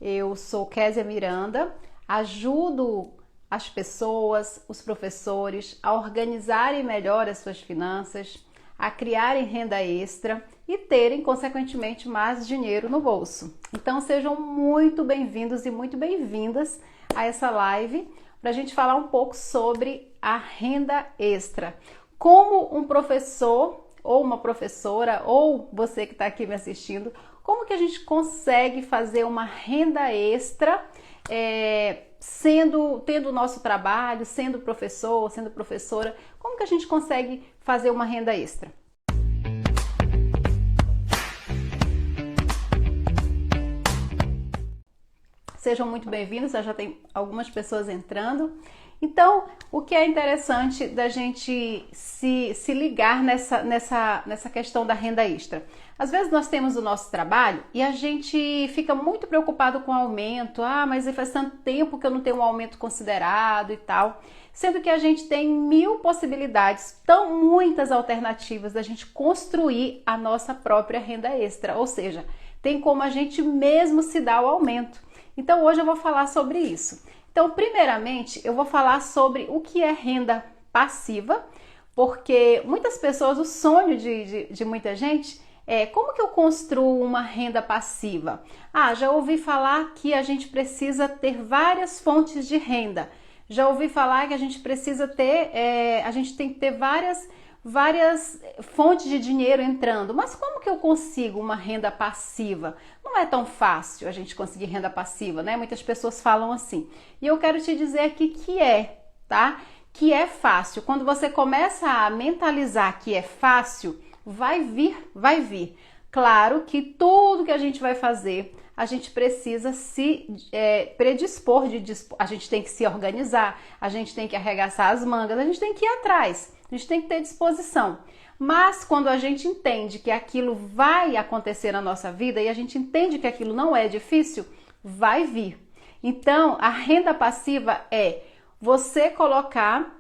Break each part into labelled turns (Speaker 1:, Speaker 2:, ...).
Speaker 1: Eu sou Késia Miranda, ajudo as pessoas, os professores a organizarem melhor as suas finanças, a criarem renda extra e terem, consequentemente, mais dinheiro no bolso. Então sejam muito bem-vindos e muito bem-vindas a essa live para a gente falar um pouco sobre a renda extra. Como um professor ou uma professora, ou você que está aqui me assistindo, como que a gente consegue fazer uma renda extra tendo o nosso trabalho, sendo professor, sendo professora, como que a gente consegue fazer uma renda extra? Sejam muito bem-vindos, já tem algumas pessoas entrando. Então, o que é interessante da gente se ligar nessa questão da renda extra? Às vezes nós temos o nosso trabalho e a gente fica muito preocupado com o aumento. Mas faz tanto tempo que eu não tenho um aumento considerado e tal. Sendo que a gente tem mil possibilidades, muitas alternativas da gente construir a nossa própria renda extra. Ou seja, tem como a gente mesmo se dar o aumento. Então hoje eu vou falar sobre isso. Então, primeiramente, eu vou falar sobre o que é renda passiva, porque muitas pessoas, o sonho de muita gente é como que eu construo uma renda passiva? Já ouvi falar que a gente precisa ter várias fontes de renda. Já ouvi falar que a gente precisa ter, a gente tem que ter várias fontes de dinheiro entrando. Mas como que eu consigo uma renda passiva? Não é tão fácil a gente conseguir renda passiva, né? Muitas pessoas falam assim. E eu quero te dizer aqui que tá? Que é fácil. Quando você começa a mentalizar que é fácil, vai vir. Claro que tudo que a gente vai fazer, a gente precisa se predispor, a gente tem que se organizar, a gente tem que arregaçar as mangas, a gente tem que ir atrás, a gente tem que ter disposição. Mas quando a gente entende que aquilo vai acontecer na nossa vida e a gente entende que aquilo não é difícil, vai vir. Então, a renda passiva é você colocar,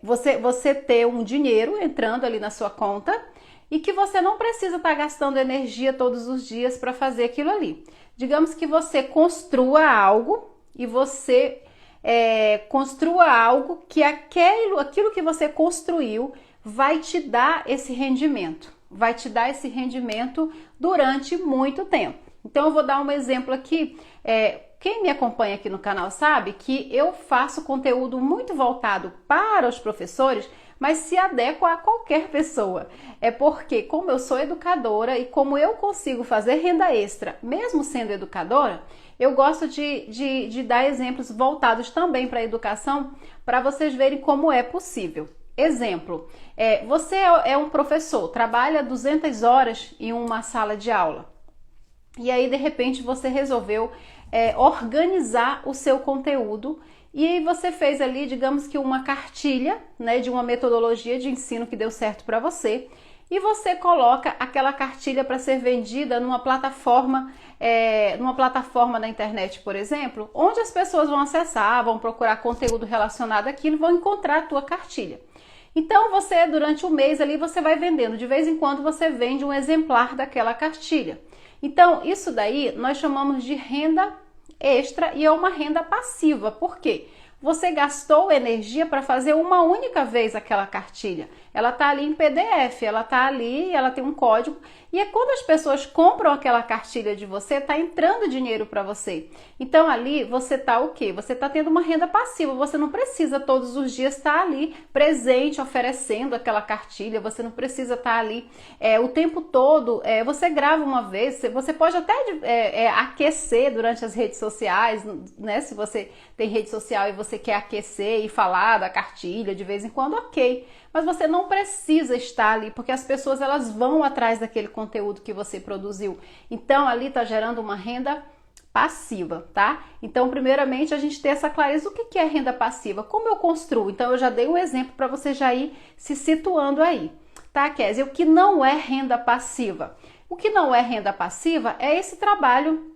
Speaker 1: você ter um dinheiro entrando ali na sua conta e que você não precisa estar gastando energia todos os dias para fazer aquilo ali. Digamos que você construa algo e você construa algo que aquilo que você construiu vai te dar esse rendimento. Vai te dar esse rendimento durante muito tempo. Então eu vou dar um exemplo aqui. Quem me acompanha aqui no canal sabe que eu faço conteúdo muito voltado para os professores, mas se adequa a qualquer pessoa. É porque, como eu sou educadora e como eu consigo fazer renda extra, mesmo sendo educadora, eu gosto de dar exemplos voltados também para a educação, para vocês verem como é possível. Exemplo, você é um professor, trabalha 200 horas em uma sala de aula. E aí, de repente, você resolveu organizar o seu conteúdo e aí você fez ali, digamos que uma cartilha, né, de uma metodologia de ensino que deu certo para você e você coloca aquela cartilha para ser vendida numa plataforma na internet, por exemplo, onde as pessoas vão acessar, vão procurar conteúdo relacionado àquilo e vão encontrar a tua cartilha. Então você, durante o mês ali, você vai vendendo, de vez em quando você vende um exemplar daquela cartilha. Então, isso daí nós chamamos de renda extra e é uma renda passiva. Por quê? Você gastou energia para fazer uma única vez aquela cartilha. Ela está ali em PDF, ela está ali, ela tem um código. E quando as pessoas compram aquela cartilha de você, está entrando dinheiro para você. Então ali você está o quê? Você está tendo uma renda passiva. Você não precisa todos os dias estar ali presente, oferecendo aquela cartilha. Você não precisa estar ali o tempo todo. Você grava uma vez, você pode até aquecer durante as redes sociais, né? Se você tem rede social e você quer aquecer e falar da cartilha de vez em quando, ok. Mas você não precisa estar ali, porque as pessoas elas vão atrás daquele conteúdo que você produziu. Então ali está gerando uma renda passiva, tá? Então, primeiramente, a gente tem essa clareza. O que é renda passiva? Como eu construo? Então, eu já dei um exemplo para você já ir se situando aí, tá, Kézia? O que não é renda passiva? O que não é renda passiva é esse trabalho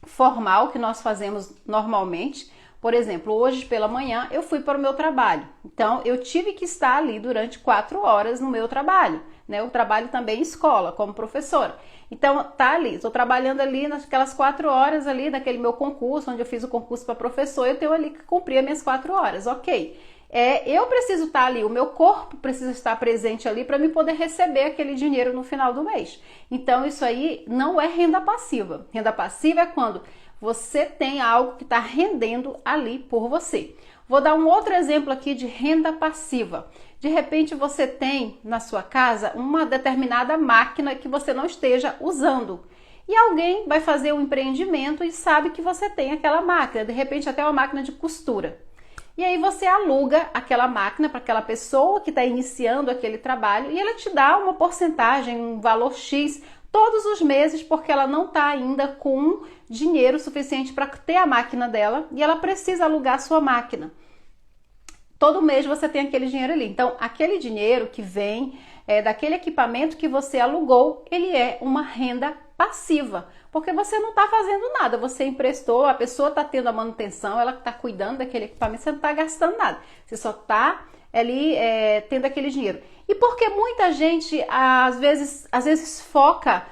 Speaker 1: formal que nós fazemos normalmente. Por exemplo, hoje pela manhã eu fui para o meu trabalho. Então, eu tive que estar ali durante 4 horas no meu trabalho. né? Eu trabalho também em escola, como professora. Então, tá ali, estou trabalhando ali naquelas 4 horas ali, naquele meu concurso, onde eu fiz o concurso para professor, eu tenho ali que cumprir as minhas 4 horas, ok. Eu preciso estar ali, o meu corpo precisa estar presente ali para me poder receber aquele dinheiro no final do mês. Então, isso aí não é renda passiva. Renda passiva é quando você tem algo que está rendendo ali por você. Vou dar um outro exemplo aqui de renda passiva. De repente você tem na sua casa uma determinada máquina que você não esteja usando. E alguém vai fazer um empreendimento e sabe que você tem aquela máquina, de repente até uma máquina de costura. E aí você aluga aquela máquina para aquela pessoa que está iniciando aquele trabalho e ela te dá uma porcentagem, um valor X todos os meses, porque ela não está ainda com dinheiro suficiente para ter a máquina dela e ela precisa alugar a sua máquina. Todo mês você tem aquele dinheiro ali. Então, aquele dinheiro que vem daquele equipamento que você alugou, ele é uma renda passiva, porque você não está fazendo nada, você emprestou, a pessoa está tendo a manutenção, ela está cuidando daquele equipamento, você não está gastando nada, você só está ali tendo aquele dinheiro. E porque muita gente às vezes foca,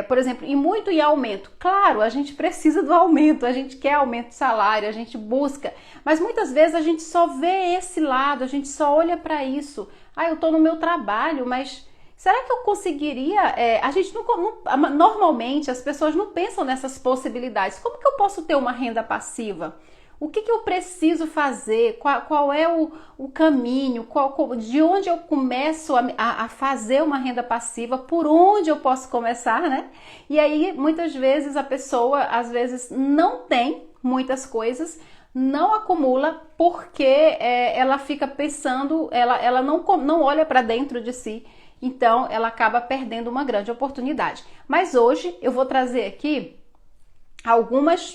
Speaker 1: por exemplo, muito em aumento. Claro, a gente precisa do aumento, a gente quer aumento de salário, a gente busca, mas muitas vezes a gente só vê esse lado, a gente só olha para isso. Eu estou no meu trabalho, mas será que eu conseguiria? Normalmente as pessoas não pensam nessas possibilidades. Como que eu posso ter uma renda passiva? O que eu preciso fazer? Qual é o caminho? De onde eu começo a fazer uma renda passiva? Por onde eu posso começar, né? E aí, muitas vezes, a pessoa, às vezes, não tem muitas coisas, não acumula, porque ela fica pensando, ela não olha para dentro de si, então ela acaba perdendo uma grande oportunidade. Mas hoje eu vou trazer aqui alguns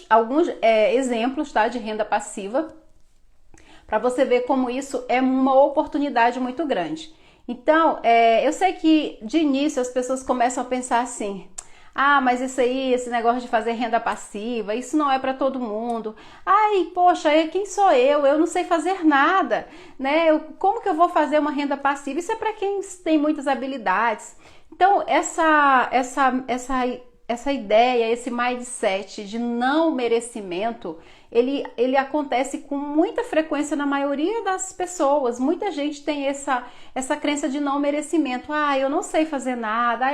Speaker 1: exemplos, tá, de renda passiva, para você ver como isso é uma oportunidade muito grande. Então, eu sei que de início as pessoas começam a pensar assim: mas isso aí, esse negócio de fazer renda passiva, isso não é para todo mundo. Poxa, quem sou eu? Eu não sei fazer nada, né? Como que eu vou fazer uma renda passiva? Isso é para quem tem muitas habilidades. Então, essa ideia, esse mindset de não merecimento, ele acontece com muita frequência na maioria das pessoas. Muita gente tem essa crença de não merecimento. Eu não sei fazer nada,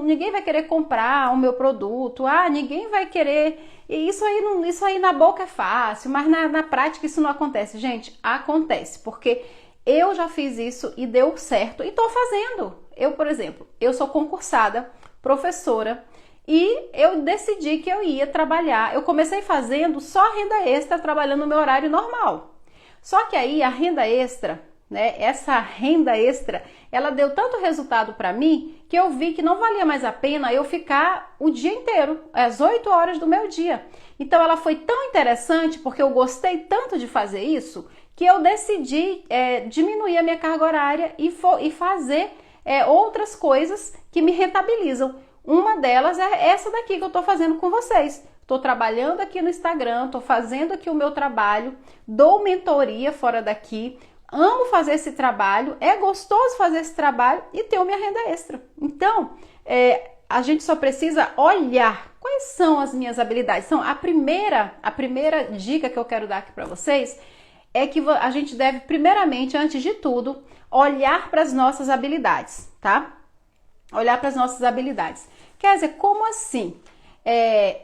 Speaker 1: ninguém vai querer comprar o meu produto, ninguém vai querer. E isso aí na boca é fácil, mas na prática isso não acontece. Gente, acontece, porque eu já fiz isso e deu certo e tô fazendo. Eu, por exemplo, eu sou concursada, professora, e eu decidi que eu ia trabalhar. Eu comecei fazendo só renda extra, trabalhando no meu horário normal. Só que aí a renda extra, né, essa renda extra, ela deu tanto resultado para mim que eu vi que não valia mais a pena eu ficar o dia inteiro, às 8 horas do meu dia. Então ela foi tão interessante, porque eu gostei tanto de fazer isso, que eu decidi diminuir a minha carga horária e fazer outras coisas que me rentabilizam. Uma delas é essa daqui que eu estou fazendo com vocês. Estou trabalhando aqui no Instagram, estou fazendo aqui o meu trabalho, dou mentoria fora daqui, amo fazer esse trabalho, é gostoso fazer esse trabalho e tenho minha renda extra. Então, a gente só precisa olhar quais são as minhas habilidades. Então, a primeira dica que eu quero dar aqui para vocês é que a gente deve, primeiramente, antes de tudo, olhar para as nossas habilidades, tá? Olhar para as nossas habilidades. Quer dizer, como assim?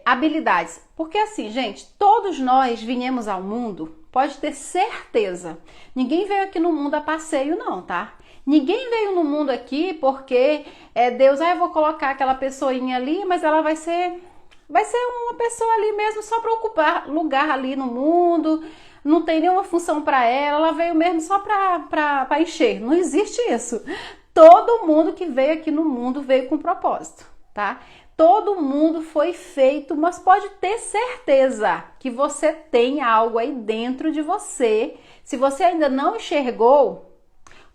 Speaker 1: Habilidades. Porque assim, gente, todos nós viemos ao mundo, pode ter certeza. Ninguém veio aqui no mundo a passeio, não, tá? Ninguém veio no mundo aqui porque Deus, eu vou colocar aquela pessoinha ali, mas ela vai ser uma pessoa ali mesmo só para ocupar lugar ali no mundo. Não tem nenhuma função para ela veio mesmo só para encher. Não existe isso. Todo mundo que veio aqui no mundo veio com propósito, tá? Todo mundo foi feito, mas pode ter certeza que você tem algo aí dentro de você. Se você ainda não enxergou,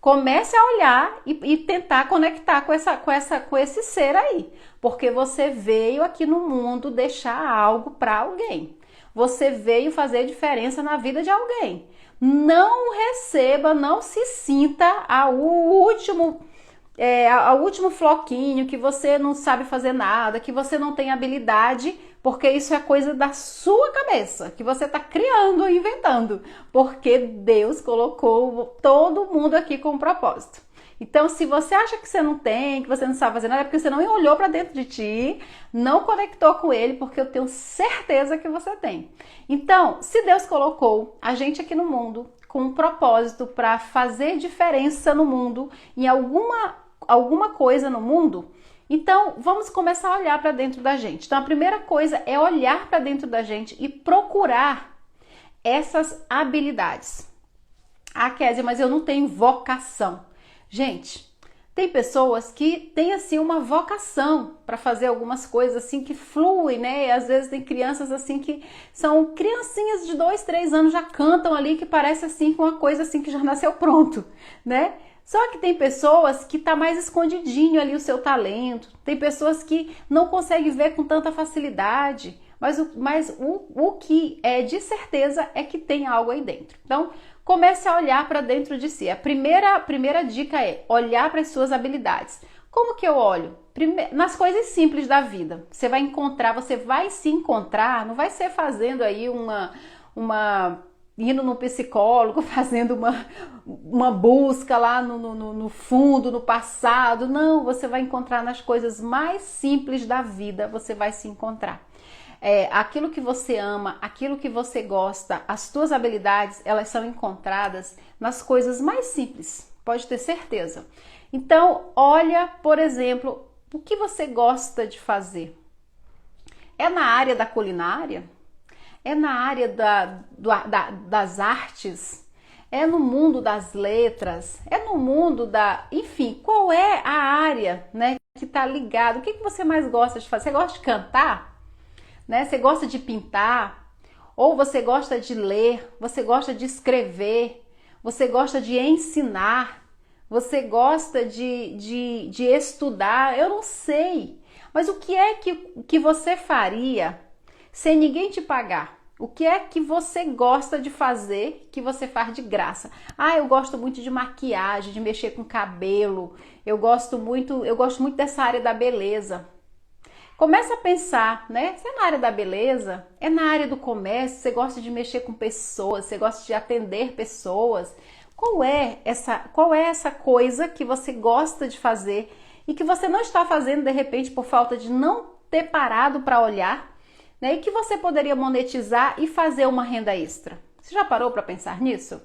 Speaker 1: comece a olhar e tentar conectar com esse ser aí, porque você veio aqui no mundo deixar algo para alguém. Você veio fazer diferença na vida de alguém. Não receba, não se sinta o último ao último floquinho, que você não sabe fazer nada, que você não tem habilidade, porque isso é coisa da sua cabeça, que você está criando ou inventando, porque Deus colocou todo mundo aqui com um propósito. Então, se você acha que você não tem, que você não sabe fazer nada, é porque você não olhou para dentro de ti, não conectou com ele, porque eu tenho certeza que você tem. Então, se Deus colocou a gente aqui no mundo com um propósito para fazer diferença no mundo, em alguma coisa no mundo, então vamos começar a olhar para dentro da gente. Então, a primeira coisa é olhar para dentro da gente e procurar essas habilidades. Ah, Kézia, mas eu não tenho vocação. Gente, tem pessoas que têm assim uma vocação para fazer algumas coisas assim que fluem, né? E às vezes tem crianças assim que são criancinhas de 2, 3 anos, já cantam ali, que parece assim uma coisa assim que já nasceu pronto, né? Só que tem pessoas que tá mais escondidinho ali o seu talento, tem pessoas que não conseguem ver com tanta facilidade, mas o que é de certeza é que tem algo aí dentro. Então, comece a olhar para dentro de si. A primeira dica é olhar para as suas habilidades. Como que eu olho? Nas coisas simples da vida. Você vai se encontrar, não vai ser fazendo aí indo no psicólogo, fazendo uma busca lá no fundo, no passado. Não, você vai encontrar nas coisas mais simples da vida, você vai se encontrar. Aquilo que você ama, aquilo que você gosta, as suas habilidades, elas são encontradas nas coisas mais simples, pode ter certeza. Então, olha, por exemplo, o que você gosta de fazer. É na área da culinária? É na área das artes? É no mundo das letras? É no mundo Enfim, qual é a área, né, que está ligado? O que você mais gosta de fazer? Você gosta de cantar? Né? Você gosta de pintar? Ou você gosta de ler? Você gosta de escrever? Você gosta de ensinar? Você gosta de estudar? Eu não sei. Mas o que é que você faria sem ninguém te pagar? O que é que você gosta de fazer que você faz de graça? Ah, eu gosto muito de maquiagem, de mexer com cabelo. Eu gosto muito dessa área da beleza. Começa a pensar, né? Se é na área da beleza, é na área do comércio, você gosta de mexer com pessoas, você gosta de atender pessoas. Qual é essa coisa que você gosta de fazer e que você não está fazendo de repente por falta de não ter parado para olhar, né? E que você poderia monetizar e fazer uma renda extra? Você já parou para pensar nisso?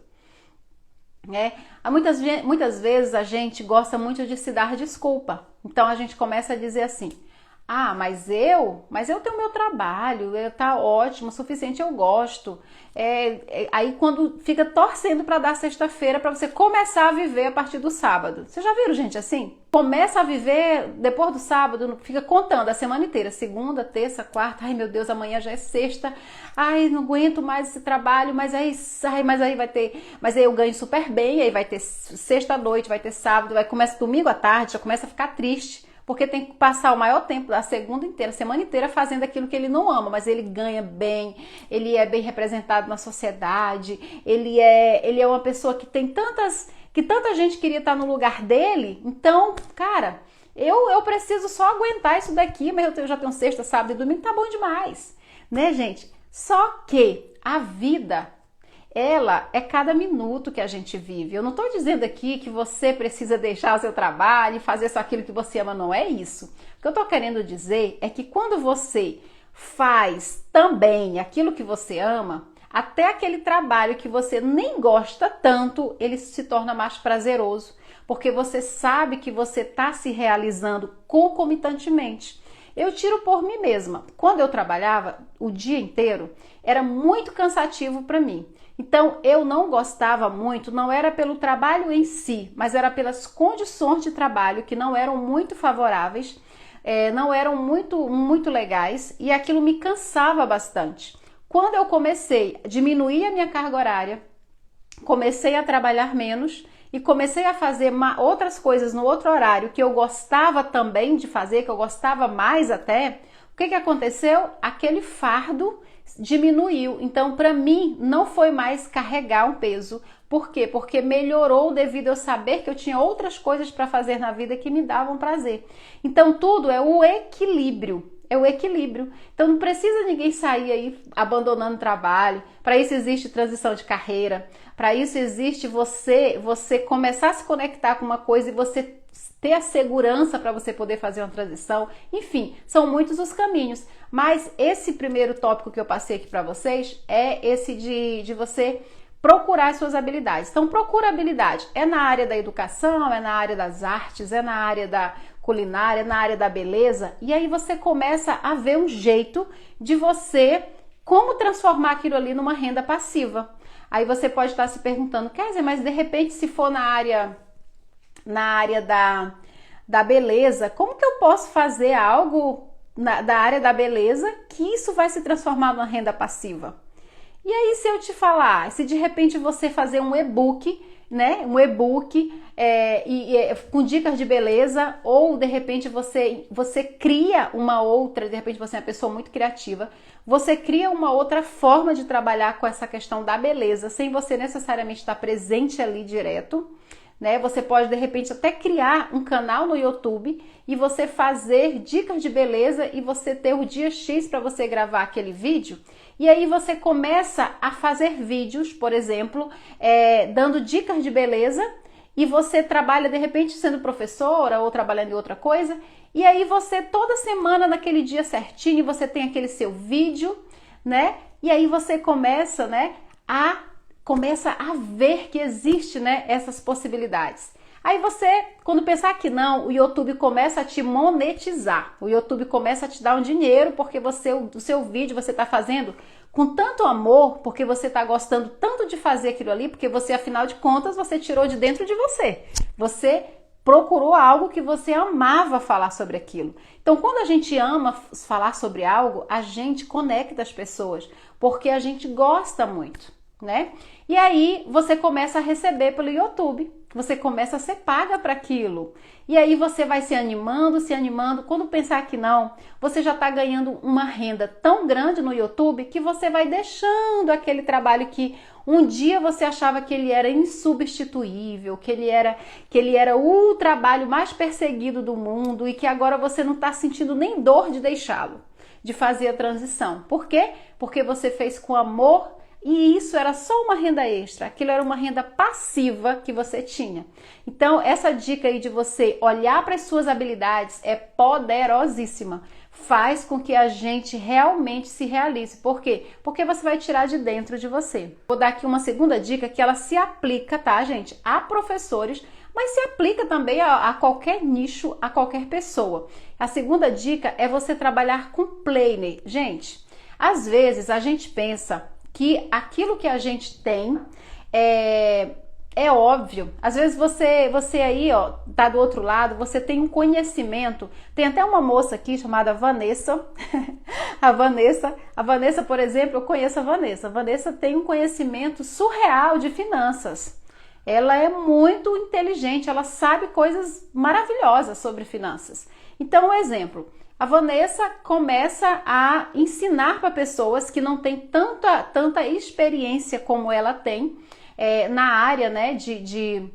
Speaker 1: Muitas vezes a gente gosta muito de se dar desculpa. Então a gente começa a dizer assim: ah, mas eu tenho meu trabalho, tá ótimo, o suficiente, eu gosto. Aí quando fica torcendo para dar sexta-feira para você começar a viver a partir do sábado. Vocês já viram gente assim? Começa a viver depois do sábado, fica contando a semana inteira, segunda, terça, quarta, ai meu Deus, amanhã já é sexta, ai não aguento mais esse trabalho, mas aí eu ganho super bem, aí vai ter sexta à noite, vai ter sábado, começa domingo à tarde, já começa a ficar triste. Porque tem que passar o maior tempo da semana inteira fazendo aquilo que ele não ama, mas ele ganha bem, ele é bem representado na sociedade, ele é uma pessoa que tanta gente queria estar no lugar dele. Então, cara, eu preciso só aguentar isso daqui, mas eu já tenho sexta, sábado e domingo, tá bom demais, né, gente? Só que a vida, ela é cada minuto que a gente vive. Eu não estou dizendo aqui que você precisa deixar o seu trabalho e fazer só aquilo que você ama, não é isso. O que eu estou querendo dizer é que quando você faz também aquilo que você ama, até aquele trabalho que você nem gosta tanto, ele se torna mais prazeroso, porque você sabe que você está se realizando concomitantemente. Eu tiro por mim mesma. Quando eu trabalhava o dia inteiro, era muito cansativo para mim. Então, eu não gostava muito, não era pelo trabalho em si, mas era pelas condições de trabalho que não eram muito favoráveis, não eram muito legais, e aquilo me cansava bastante. Quando eu comecei a diminuir a minha carga horária, comecei a trabalhar menos e comecei a fazer outras coisas no outro horário que eu gostava também de fazer, que eu gostava mais até, o que aconteceu? Aquele fardo diminuiu. Então, para mim, não foi mais carregar um peso, Por quê? Porque melhorou devido a eu saber que eu tinha outras coisas para fazer na vida que me davam prazer. Então tudo é o equilíbrio. É o equilíbrio. Então não precisa ninguém sair aí abandonando o trabalho. Para isso existe transição de carreira. Para isso existe você começar a se conectar com uma coisa e você ter a segurança para você poder fazer uma transição. Enfim, são muitos os caminhos. Mas esse primeiro tópico que eu passei aqui para vocês é esse de você procurar as suas habilidades. Então procura habilidade. É na área da educação, é na área das artes, é na área da culinária, na área da beleza, e aí você começa a ver um jeito de você, como transformar aquilo ali numa renda passiva. Aí você pode estar se perguntando, quer dizer, mas de repente se for na área da beleza, como que eu posso fazer algo da área da beleza que isso vai se transformar numa renda passiva? E aí se eu te falar, se de repente você fazer um e-book, né, um e-book com dicas de beleza, ou de repente você cria uma outra, de repente você é uma pessoa muito criativa, você cria uma outra forma de trabalhar com essa questão da beleza, sem você necessariamente estar presente ali direto, né? Você pode de repente até criar um canal no YouTube e você fazer dicas de beleza e você ter o dia X para você gravar aquele vídeo. E aí você começa a fazer vídeos, por exemplo, dando dicas de beleza, e você trabalha de repente sendo professora ou trabalhando em outra coisa, e aí você toda semana naquele dia certinho você tem aquele seu vídeo, né? E aí você começa, né, a ver que existe, né, essas possibilidades. Aí você, quando pensar que não, o YouTube começa a te monetizar. O YouTube começa a te dar um dinheiro porque o seu vídeo você está fazendo com tanto amor, porque você está gostando tanto de fazer aquilo ali, porque você, afinal de contas, você tirou de dentro de você. Você procurou algo que você amava falar sobre aquilo. Então, quando a gente ama falar sobre algo, a gente conecta as pessoas, porque a gente gosta muito, né? E aí você começa a receber pelo YouTube, você começa a ser paga para aquilo. E aí você vai se animando. Quando pensar que não, você já está ganhando uma renda tão grande no YouTube que você vai deixando aquele trabalho que um dia você achava que ele era insubstituível, que ele era o trabalho mais perseguido do mundo e que agora você não está sentindo nem dor de deixá-lo, de fazer a transição. Por quê? Porque você fez com amor. E isso era só uma renda extra, aquilo era uma renda passiva que você tinha. Então, essa dica aí de você olhar para as suas habilidades é poderosíssima. Faz com que a gente realmente se realize. Por quê? Porque você vai tirar de dentro de você. Vou dar aqui uma segunda dica que ela se aplica, tá, gente? A professores, mas se aplica também a qualquer nicho, a qualquer pessoa. A segunda dica é você trabalhar com planner. Gente, às vezes a gente pensa que aquilo que a gente tem é óbvio. Às vezes você aí, ó, tá do outro lado, você tem um conhecimento. Tem até uma moça aqui chamada Vanessa. A Vanessa, por exemplo, eu conheço a Vanessa. A Vanessa tem um conhecimento surreal de finanças. Ela é muito inteligente, ela sabe coisas maravilhosas sobre finanças. Então, um exemplo. A Vanessa começa a ensinar para pessoas que não têm tanta experiência como ela tem na área, né, de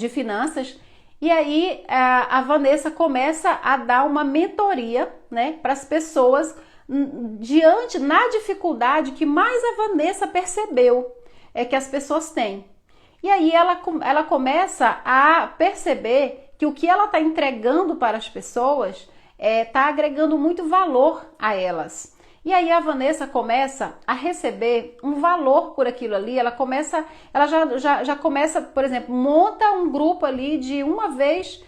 Speaker 1: finanças. E aí a Vanessa começa a dar uma mentoria, né, para as pessoas na dificuldade que mais a Vanessa percebeu que as pessoas têm. E aí ela começa a perceber que o que ela está entregando para as pessoas está agregando muito valor a elas. E aí a Vanessa começa a receber um valor por aquilo ali. Ela já começa, por exemplo, monta um grupo ali de uma vez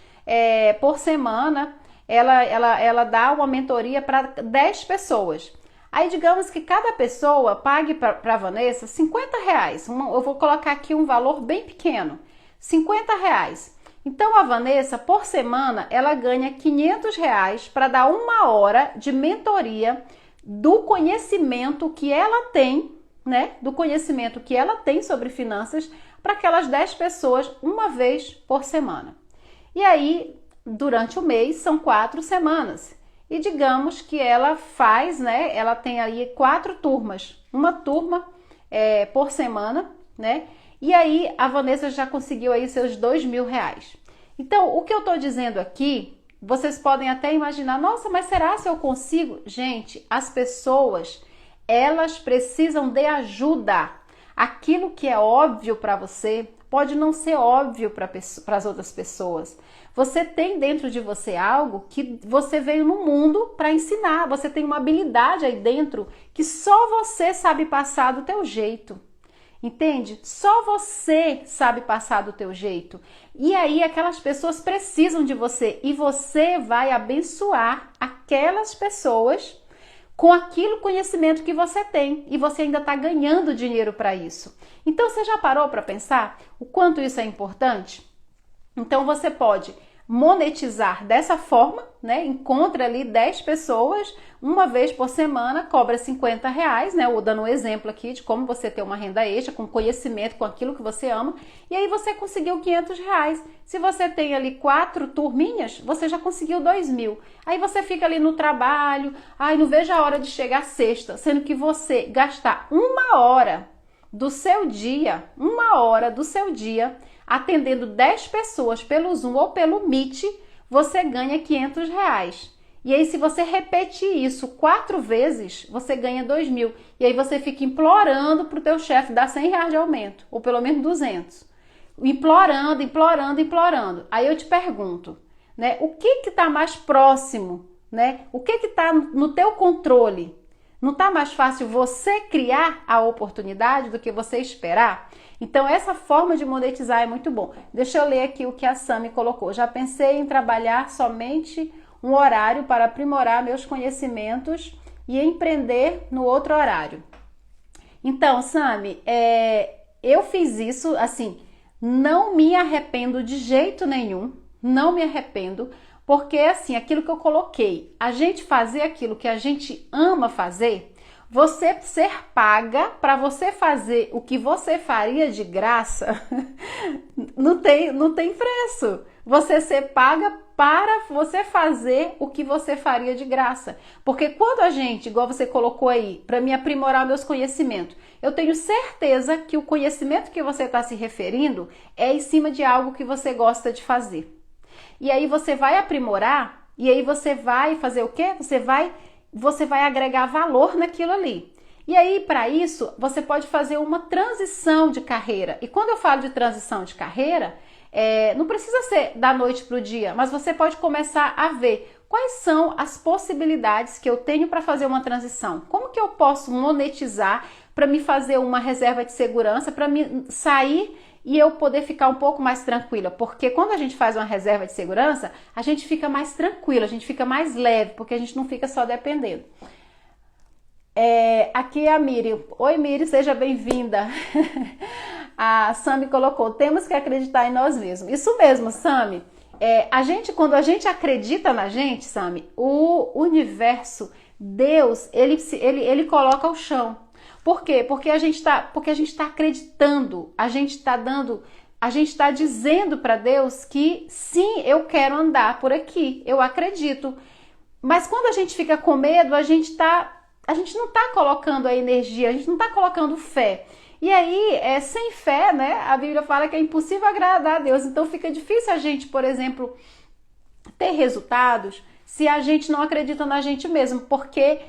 Speaker 1: por semana. Ela dá uma mentoria para 10 pessoas. Aí digamos que cada pessoa pague para a Vanessa R$50. Eu vou colocar aqui um valor bem pequeno, R$50. Então a Vanessa, por semana, ela ganha R$500 para dar 1 hora de mentoria do conhecimento que ela tem, né? Do conhecimento que ela tem sobre finanças para aquelas 10 pessoas uma vez por semana. E aí, durante o mês, são 4 semanas. E digamos que ela faz, né? Ela tem aí 4 turmas, uma turma por semana, né? E aí a Vanessa já conseguiu aí seus R$ 2.000. Então, o que eu tô dizendo aqui, vocês podem até imaginar, nossa, mas será se eu consigo? Gente, as pessoas, elas precisam de ajuda. Aquilo que é óbvio para você pode não ser óbvio para as outras pessoas. Você tem dentro de você algo que você veio no mundo para ensinar. Você tem uma habilidade aí dentro que só você sabe passar do teu jeito. Entende? Só você sabe passar do teu jeito. E aí aquelas pessoas precisam de você e você vai abençoar aquelas pessoas com aquele conhecimento que você tem e você ainda está ganhando dinheiro para isso. Então você já parou para pensar o quanto isso é importante? Então você pode monetizar dessa forma, né? Encontra ali 10 pessoas, uma vez por semana, cobra R$ 50, né? Ou dando um exemplo aqui de como você ter uma renda extra, com conhecimento, com aquilo que você ama, e aí você conseguiu R$ 500. Se você tem ali 4 turminhas, você já conseguiu 2.000. Aí você fica ali no trabalho, ai, não vejo a hora de chegar a sexta, sendo que você gastar uma hora do seu dia, atendendo 10 pessoas pelo Zoom ou pelo Meet, você ganha R$ 500. E aí, se você repetir isso 4 vezes, você ganha 2.000. E aí você fica implorando para o teu chefe dar R$ 100 de aumento, ou pelo menos 200. Implorando. Aí eu te pergunto, né? O que está mais próximo, né? O que está no teu controle? Não está mais fácil você criar a oportunidade do que você esperar? Então, essa forma de monetizar é muito bom. Deixa eu ler aqui o que a Sami colocou. Já pensei em trabalhar somente um horário para aprimorar meus conhecimentos e empreender no outro horário. Então, Sami, eu fiz isso, assim, não me arrependo de jeito nenhum, não me arrependo, porque, assim, aquilo que eu coloquei, a gente fazer aquilo que a gente ama fazer, você ser paga para você fazer o que você faria de graça, não tem preço. Você ser paga para você fazer o que você faria de graça. Porque quando a gente, igual você colocou aí, para me aprimorar meus conhecimentos, eu tenho certeza que o conhecimento que você está se referindo é em cima de algo que você gosta de fazer. E aí você vai aprimorar, e aí você vai fazer o quê? Você vai agregar valor naquilo ali. E aí, para isso, você pode fazer uma transição de carreira. E quando eu falo de transição de carreira, não precisa ser da noite para o dia, mas você pode começar a ver quais são as possibilidades que eu tenho para fazer uma transição. Como que eu posso monetizar para me fazer uma reserva de segurança, para me sair e eu poder ficar um pouco mais tranquila, porque quando a gente faz uma reserva de segurança, a gente fica mais tranquila, a gente fica mais leve, porque a gente não fica só dependendo. Aqui é a Miri. Oi, Miri, seja bem-vinda. A Sami colocou, temos que acreditar em nós mesmos. Isso mesmo, Sami. Quando a gente acredita na gente, Sami, o universo, Deus, ele coloca o chão. Por quê? Porque a gente tá acreditando, a gente está dizendo para Deus que sim, eu quero andar por aqui, eu acredito. Mas quando a gente fica com medo, a gente não está colocando a energia, a gente não está colocando fé. E aí, sem fé, né? A Bíblia fala que é impossível agradar a Deus. Então fica difícil a gente, por exemplo, ter resultados se a gente não acredita na gente mesmo, porque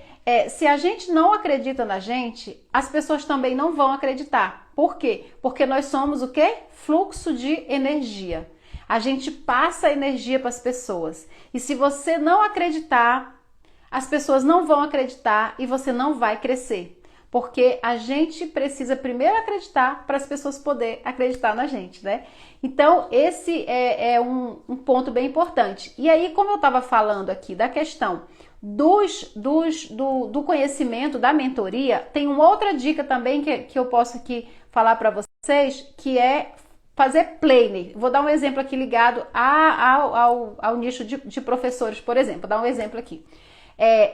Speaker 1: se a gente não acredita na gente, as pessoas também não vão acreditar. Por quê? Porque nós somos o quê? Fluxo de energia. A gente passa energia para as pessoas. E se você não acreditar, as pessoas não vão acreditar e você não vai crescer. Porque a gente precisa primeiro acreditar para as pessoas poderem acreditar na gente, né? Então, esse é um ponto bem importante. E aí, como eu estava falando aqui da questão do conhecimento, da mentoria, tem uma outra dica também que eu posso aqui falar para vocês, que é fazer planner. Vou dar um exemplo aqui ligado ao nicho de professores, por exemplo. Vou dar um exemplo aqui.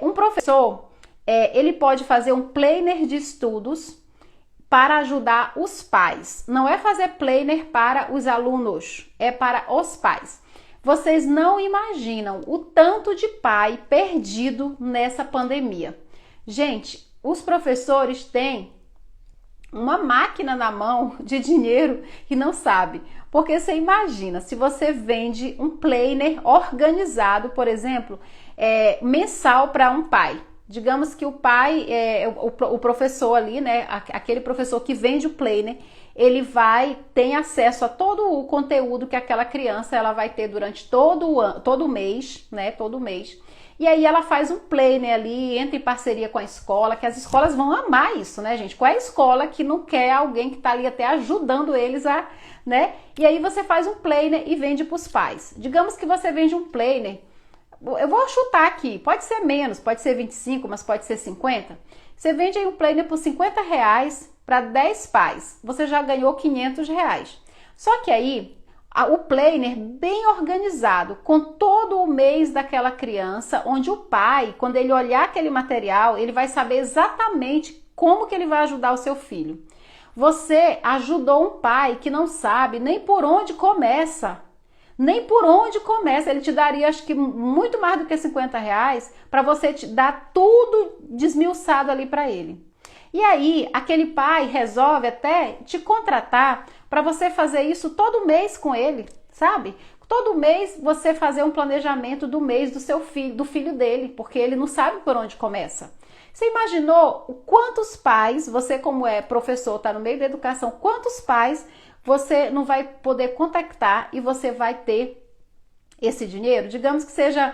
Speaker 1: Um professor, ele pode fazer um planner de estudos para ajudar os pais. Não é fazer planner para os alunos, é para os pais. Vocês não imaginam o tanto de pai perdido nessa pandemia. Gente, os professores têm uma máquina na mão de dinheiro e não sabe. Porque você imagina, se você vende um planner organizado, por exemplo, mensal para um pai. Digamos que o pai, o professor ali, né, aquele professor que vende o planner, ele tem acesso a todo o conteúdo que aquela criança ela vai ter durante todo mês, né, todo mês. E aí ela faz um planner ali, entra em parceria com a escola, que as escolas vão amar isso, né, gente? Qual é a escola que não quer alguém que tá ali até ajudando eles a, né? E aí você faz um planner e vende para os pais. Digamos que você vende um planner, eu vou chutar aqui, pode ser menos, pode ser 25, mas pode ser 50. Você vende aí um planner por R$ 50 para 10 pais, você já ganhou R$ 500. Só que aí, o planner bem organizado, com todo o mês daquela criança, onde o pai, quando ele olhar aquele material, ele vai saber exatamente como que ele vai ajudar o seu filho. Você ajudou um pai que não sabe nem por onde começa. Nem por onde começa. Ele te daria, acho que, muito mais do que R$ 50 para você te dar tudo desmiuçado ali para ele. E aí, aquele pai resolve até te contratar para você fazer isso todo mês com ele, sabe? Todo mês você fazer um planejamento do mês do seu filho, do filho dele, porque ele não sabe por onde começa. Você imaginou quantos pais, você como é professor, está no meio da educação, quantos pais você não vai poder contactar e você vai ter esse dinheiro? Digamos que seja,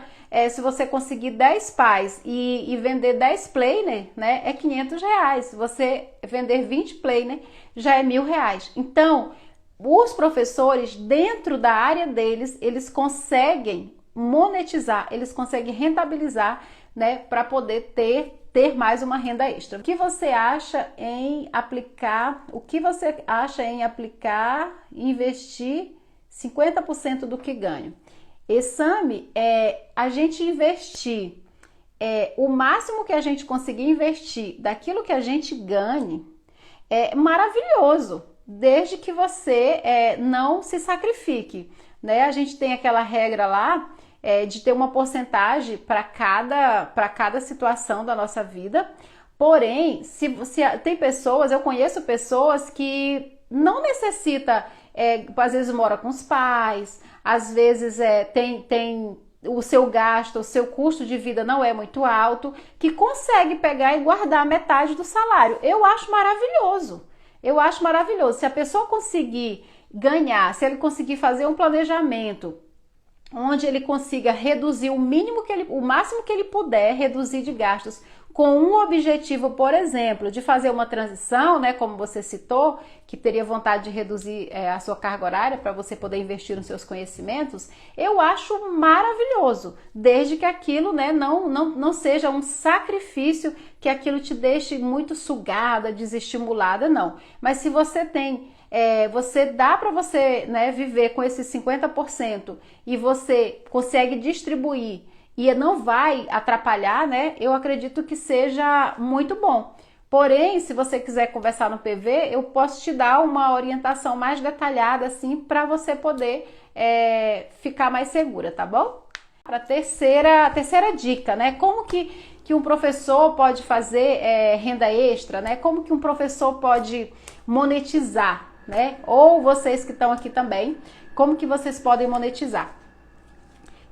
Speaker 1: se você conseguir 10 pais e vender 10 planner, né, é R$ 500. Se você vender 20 planner, já é R$ 1.000. Então, os professores, dentro da área deles, eles conseguem monetizar, eles conseguem rentabilizar, né, para poder ter mais uma renda extra. O que você acha em aplicar, investir 50% do que ganho? Exame é a gente investir o máximo que a gente conseguir investir daquilo que a gente ganhe, é maravilhoso, desde que você não se sacrifique, né? A gente tem aquela regra lá de ter uma porcentagem para cada situação da nossa vida. Porém, se tem pessoas, eu conheço pessoas que não necessita, às vezes mora com os pais, às vezes tem o seu gasto, o seu custo de vida não é muito alto, que consegue pegar e guardar metade do salário. Eu acho maravilhoso. Eu acho maravilhoso. Se a pessoa conseguir ganhar, se ele conseguir fazer um planejamento onde ele consiga reduzir o máximo que ele puder reduzir de gastos, com um objetivo, por exemplo, de fazer uma transição, né, como você citou, que teria vontade de reduzir a sua carga horária para você poder investir nos seus conhecimentos, eu acho maravilhoso, desde que aquilo, né, não seja um sacrifício, que aquilo te deixe muito sugada, desestimulada, não. Mas se você tem dá para você, né, viver com esses 50% e você consegue distribuir e não vai atrapalhar, né? Eu acredito que seja muito bom. Porém, se você quiser conversar no PV, eu posso te dar uma orientação mais detalhada, assim, para você poder ficar mais segura, tá bom? Para a terceira dica, né? Como que um professor pode fazer renda extra, né? Como que um professor pode monetizar, né? Ou vocês que estão aqui também, como que vocês podem monetizar?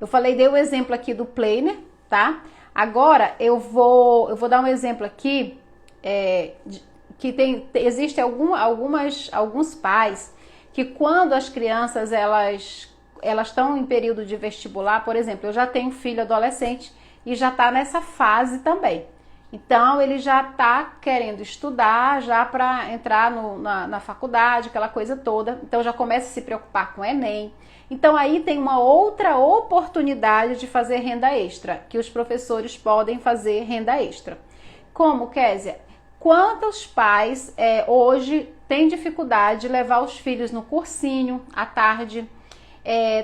Speaker 1: Eu dei o exemplo aqui do planner, tá? Agora eu vou dar um exemplo aqui que existe alguns pais que, quando as crianças elas estão em período de vestibular, por exemplo, eu já tenho um filho adolescente e já está nessa fase também. Então, ele já está querendo estudar já para entrar na faculdade, aquela coisa toda. Então, já começa a se preocupar com o Enem. Então, aí tem uma outra oportunidade de fazer renda extra, que os professores podem fazer renda extra. Como, Kézia? Quantos pais hoje têm dificuldade de levar os filhos no cursinho à tarde?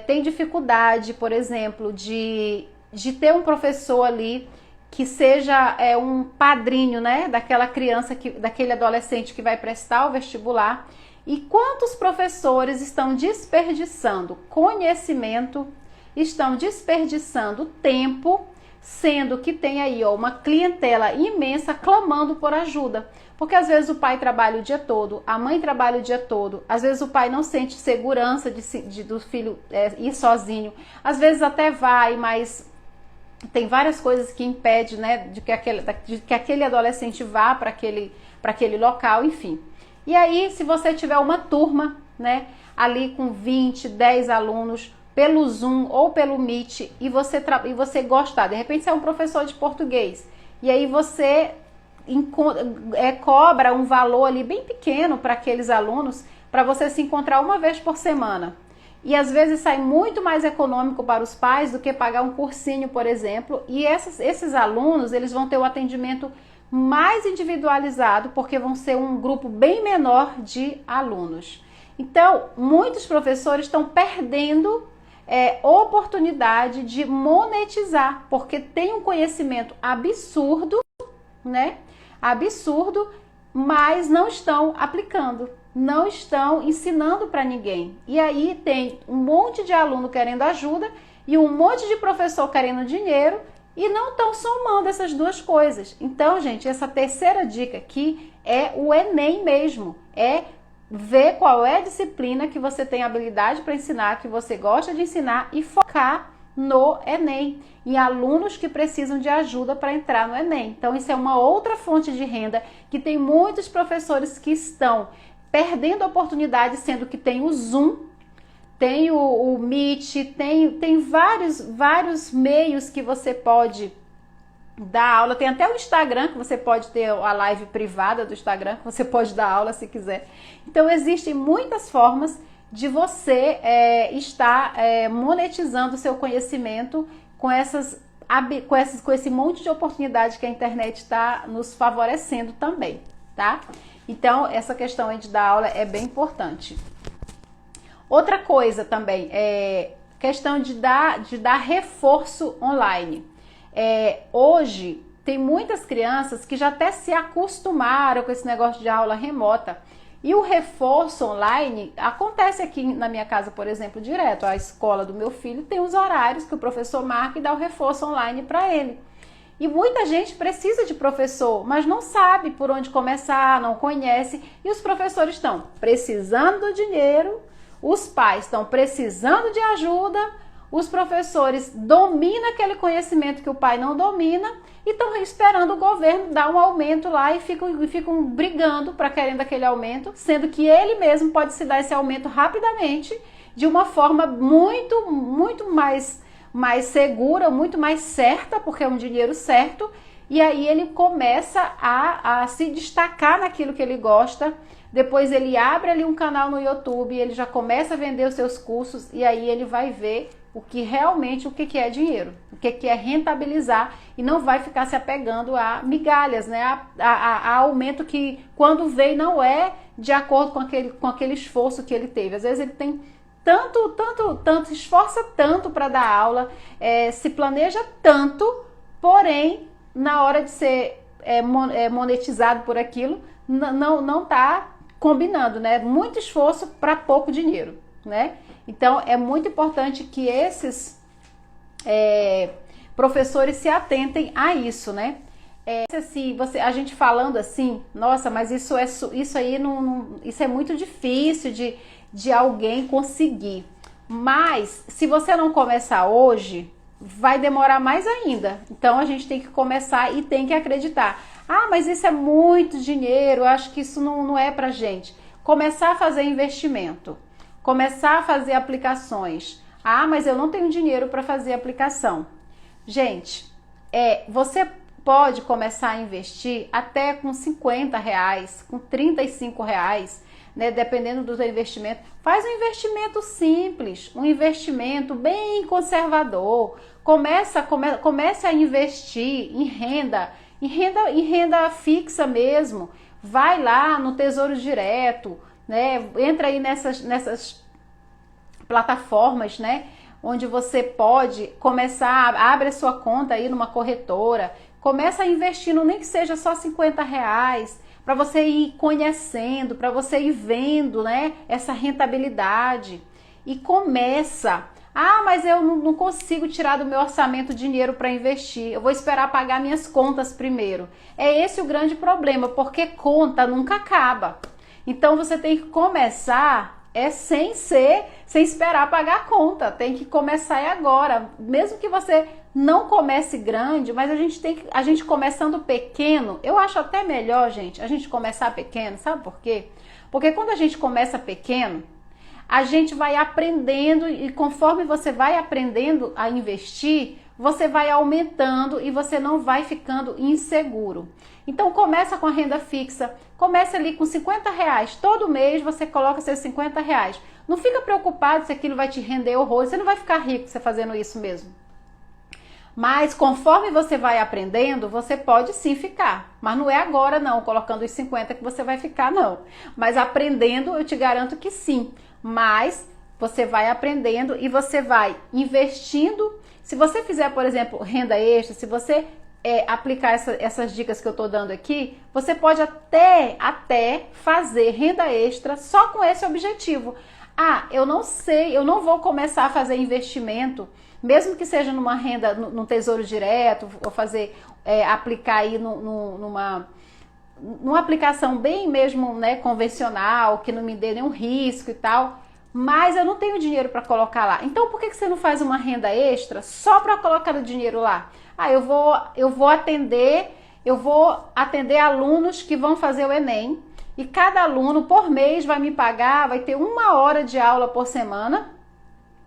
Speaker 1: Tem dificuldade, por exemplo, de ter um professor ali que seja um padrinho, né, daquela criança, daquele adolescente que vai prestar o vestibular. E quantos professores estão desperdiçando conhecimento, estão desperdiçando tempo sendo que tem aí ó, uma clientela imensa clamando por ajuda. Porque às vezes o pai trabalha o dia todo, a mãe trabalha o dia todo, às vezes o pai não sente segurança do filho ir sozinho, às vezes até vai, mas tem várias coisas que impedem, né, de que aquele adolescente vá para aquele local, enfim. E aí, se você tiver uma turma, né, ali com 20, 10 alunos, pelo Zoom ou pelo Meet, e você gostar, de repente você é um professor de português, e aí você cobra um valor ali bem pequeno para aqueles alunos, para você se encontrar uma vez por semana. E às vezes sai muito mais econômico para os pais do que pagar um cursinho, por exemplo. E esses alunos, eles vão ter o atendimento mais individualizado, porque vão ser um grupo bem menor de alunos. Então, muitos professores estão perdendo oportunidade de monetizar, porque tem um conhecimento absurdo, né? Absurdo, mas não estão aplicando, não estão ensinando para ninguém. E aí tem um monte de aluno querendo ajuda e um monte de professor querendo dinheiro e não estão somando essas duas coisas. Então, gente, essa terceira dica aqui é o Enem mesmo, é ver qual é a disciplina que você tem habilidade para ensinar, que você gosta de ensinar e focar no Enem, em alunos que precisam de ajuda para entrar no Enem. Então isso é uma outra fonte de renda que tem muitos professores que estão perdendo a oportunidade, sendo que tem o Zoom, tem o Meet, tem vários meios que você pode dar aula, tem até o Instagram, que você pode ter a live privada do Instagram, que você pode dar aula se quiser. Então existem muitas formas de você estar monetizando o seu conhecimento com esse monte de oportunidade que a internet está nos favorecendo também, tá? Então, essa questão aí de dar aula é bem importante. Outra coisa também é questão de dar reforço online. Hoje, tem muitas crianças que já até se acostumaram com esse negócio de aula remota. E o reforço online acontece aqui na minha casa, por exemplo, direto. A escola do meu filho tem os horários que o professor marca e dá o reforço online para ele. E muita gente precisa de professor, mas não sabe por onde começar, não conhece. E os professores estão precisando do dinheiro, os pais estão precisando de ajuda, os professores dominam aquele conhecimento que o pai não domina e estão esperando o governo dar um aumento lá e ficam brigando para querendo aquele aumento, sendo que ele mesmo pode se dar esse aumento rapidamente, de uma forma muito mais segura, muito mais certa, porque é um dinheiro certo, e aí ele começa a se destacar naquilo que ele gosta. Depois ele abre ali um canal no YouTube, ele já começa a vender os seus cursos e aí ele vai ver o que é dinheiro, o que é rentabilizar e não vai ficar se apegando a migalhas, né? A aumento que quando vem não é de acordo com aquele esforço que ele teve. Às vezes ele tem tanto, esforça tanto para dar aula, se planeja tanto, porém na hora de ser monetizado por aquilo, não tá combinando, né? Muito esforço para pouco dinheiro, né? Então é muito importante que esses professores se atentem a isso, né? Assim, a gente falando assim, nossa, mas isso aí isso é muito difícil de alguém conseguir. Mas se você não começar hoje, vai demorar mais ainda. Então a gente tem que começar e tem que acreditar. Ah, mas isso é muito dinheiro, eu acho que isso não é pra gente. Começar a fazer investimento, começar a fazer aplicações. Ah, mas eu não tenho dinheiro para fazer aplicação. Gente, você pode começar a investir até com R$50, com R$35, né, dependendo do seu investimento. Faz um investimento simples, um investimento bem conservador. Comece a investir em renda fixa mesmo. Vai lá no Tesouro Direto, né? Entra aí nessas plataformas, né? Onde você pode começar, abre a sua conta aí numa corretora, começa a investir, nem que seja só R$50, para você ir conhecendo, para você ir vendo, né, essa rentabilidade. E começa Ah, mas eu não consigo tirar do meu orçamento dinheiro para investir. Eu vou esperar pagar minhas contas primeiro. É esse o grande problema, porque conta nunca acaba. Então você tem que começar sem esperar pagar a conta. Tem que começar agora. Mesmo que você não comece grande, mas a gente começando pequeno, eu acho até melhor, gente, a gente começar pequeno, sabe por quê? Porque quando a gente começa pequeno, a gente vai aprendendo e conforme você vai aprendendo a investir, você vai aumentando e você não vai ficando inseguro. Então começa com a renda fixa, começa ali com R$50, todo mês você coloca seus R$50. Não fica preocupado se aquilo vai te render horror, você não vai ficar rico você fazendo isso mesmo. Mas conforme você vai aprendendo, você pode sim ficar. Mas não é agora não, colocando os 50 que você vai ficar não. Mas aprendendo, eu te garanto que sim. Mas você vai aprendendo e você vai investindo. Se você fizer, por exemplo, renda extra, se você aplicar essas dicas que eu estou dando aqui, você pode até fazer renda extra só com esse objetivo. Ah, eu não sei, eu não vou começar a fazer investimento, mesmo que seja numa renda, num tesouro direto, ou fazer, aplicar aí numa aplicação bem mesmo, né, convencional, que não me dê nenhum risco e tal, mas eu não tenho dinheiro para colocar lá. Então por que você não faz uma renda extra só para colocar o dinheiro lá? Ah, eu vou atender alunos que vão fazer o Enem, e cada aluno por mês vai me pagar, vai ter 1 hora de aula por semana,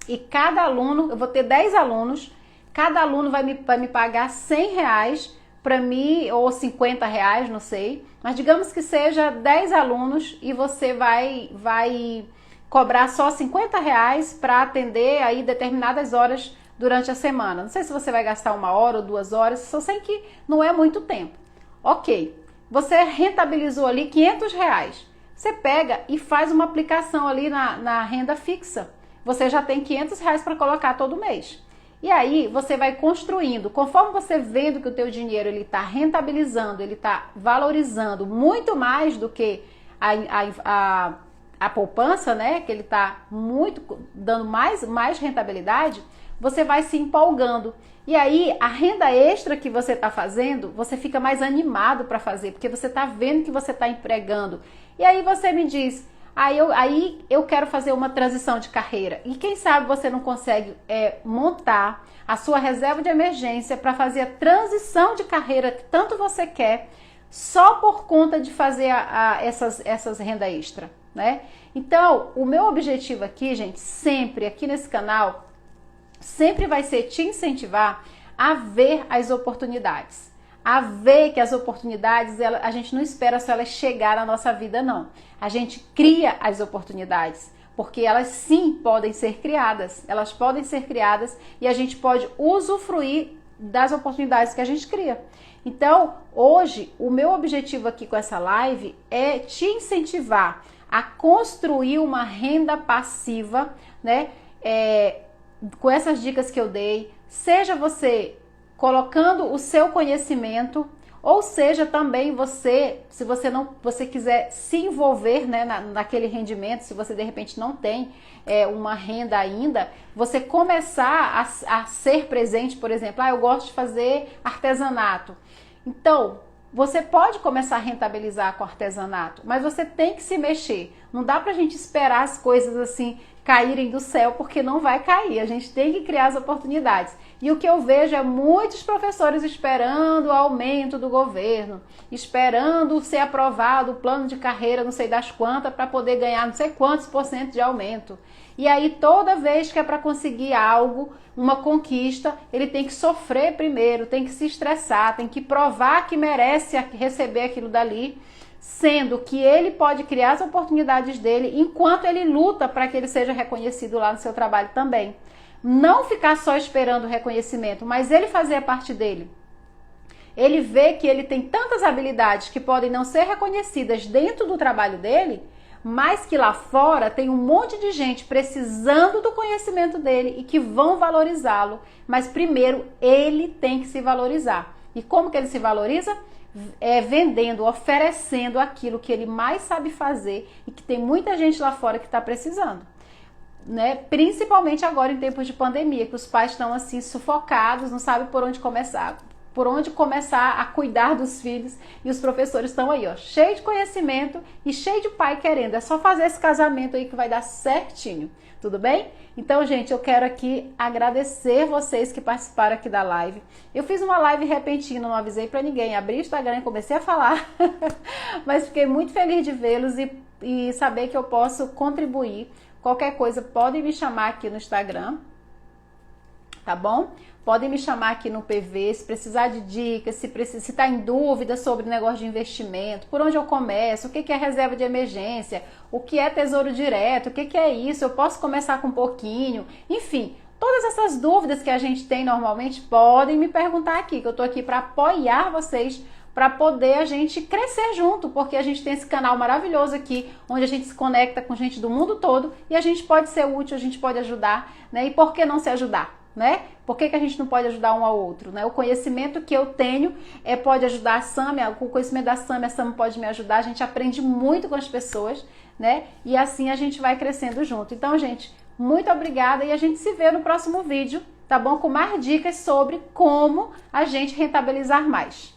Speaker 1: e cada aluno, eu vou ter 10 alunos, cada aluno vai me pagar R$100 para mim, ou R$50, não sei, mas digamos que seja 10 alunos e você vai cobrar só R$50 para atender aí determinadas horas durante a semana. Não sei se você vai gastar 1 hora ou 2 horas, só sei que não é muito tempo. Ok, você rentabilizou ali R$500. Você pega e faz uma aplicação ali na renda fixa. Você já tem R$500 para colocar todo mês. E aí você vai construindo, conforme você vendo que o teu dinheiro ele está rentabilizando, ele está valorizando muito mais do que a poupança, né? Que ele está dando mais rentabilidade, você vai se empolgando. E aí a renda extra que você está fazendo, você fica mais animado para fazer, porque você está vendo que você está empregando. E aí você me diz, aí eu quero fazer uma transição de carreira. E quem sabe você não consegue montar a sua reserva de emergência para fazer a transição de carreira que tanto você quer, só por conta de fazer essas renda extra, né? Então, o meu objetivo aqui, gente, sempre aqui nesse canal, sempre vai ser te incentivar a ver as oportunidades. A ver que as oportunidades, a gente não espera só elas chegar na nossa vida, não. A gente cria as oportunidades, porque elas sim podem ser criadas. Elas podem ser criadas e a gente pode usufruir das oportunidades que a gente cria. Então, hoje, o meu objetivo aqui com essa live é te incentivar a construir uma renda passiva, né? Com essas dicas que eu dei, seja você colocando o seu conhecimento, ou seja também você, se você quiser se envolver, né, naquele rendimento, se você de repente não tem uma renda ainda, você começar a ser presente, por exemplo, eu gosto de fazer artesanato. Então, você pode começar a rentabilizar com artesanato, mas você tem que se mexer. Não dá pra gente esperar as coisas assim caírem do céu, porque não vai cair. A gente tem que criar as oportunidades. E o que eu vejo é muitos professores esperando o aumento do governo, esperando ser aprovado o plano de carreira, não sei das quantas, para poder ganhar não sei quantos % de aumento. E aí toda vez que é para conseguir algo, uma conquista, ele tem que sofrer primeiro, tem que se estressar, tem que provar que merece receber aquilo dali, sendo que ele pode criar as oportunidades dele enquanto ele luta para que ele seja reconhecido lá no seu trabalho também. Não ficar só esperando o reconhecimento, mas ele fazer a parte dele. Ele vê que ele tem tantas habilidades que podem não ser reconhecidas dentro do trabalho dele, mas que lá fora tem um monte de gente precisando do conhecimento dele e que vão valorizá-lo. Mas primeiro ele tem que se valorizar. E como que ele se valoriza? Vendendo, oferecendo aquilo que ele mais sabe fazer e que tem muita gente lá fora que está precisando. né? Principalmente agora em tempos de pandemia, que os pais estão assim sufocados, não sabem por onde começar a cuidar dos filhos, e os professores estão aí, ó, cheio de conhecimento e cheio de pai querendo. É só fazer esse casamento aí que vai dar certinho, tudo bem? Então, gente, eu quero aqui agradecer vocês que participaram aqui da live. Eu fiz uma live repentina, não avisei pra ninguém, abri o Instagram e comecei a falar, mas fiquei muito feliz de vê-los e saber que eu posso contribuir. Qualquer coisa, podem me chamar aqui no Instagram, tá bom? Podem me chamar aqui no PV, se precisar de dicas, se tá em dúvida sobre negócio de investimento, por onde eu começo, o que é reserva de emergência, o que é tesouro direto, o que é isso, eu posso começar com um pouquinho, enfim, todas essas dúvidas que a gente tem normalmente, podem me perguntar aqui, que eu tô aqui para apoiar vocês, para poder a gente crescer junto, porque a gente tem esse canal maravilhoso aqui, onde a gente se conecta com gente do mundo todo, e a gente pode ser útil, a gente pode ajudar, né? E por que não se ajudar? Né? Por que a gente não pode ajudar um ao outro? Né? O conhecimento que eu tenho pode ajudar a Sâmia, com o conhecimento da Sâmia, a Sâmia pode me ajudar, a gente aprende muito com as pessoas, né? E assim a gente vai crescendo junto. Então, gente, muito obrigada e a gente se vê no próximo vídeo, tá bom? Com mais dicas sobre como a gente rentabilizar mais.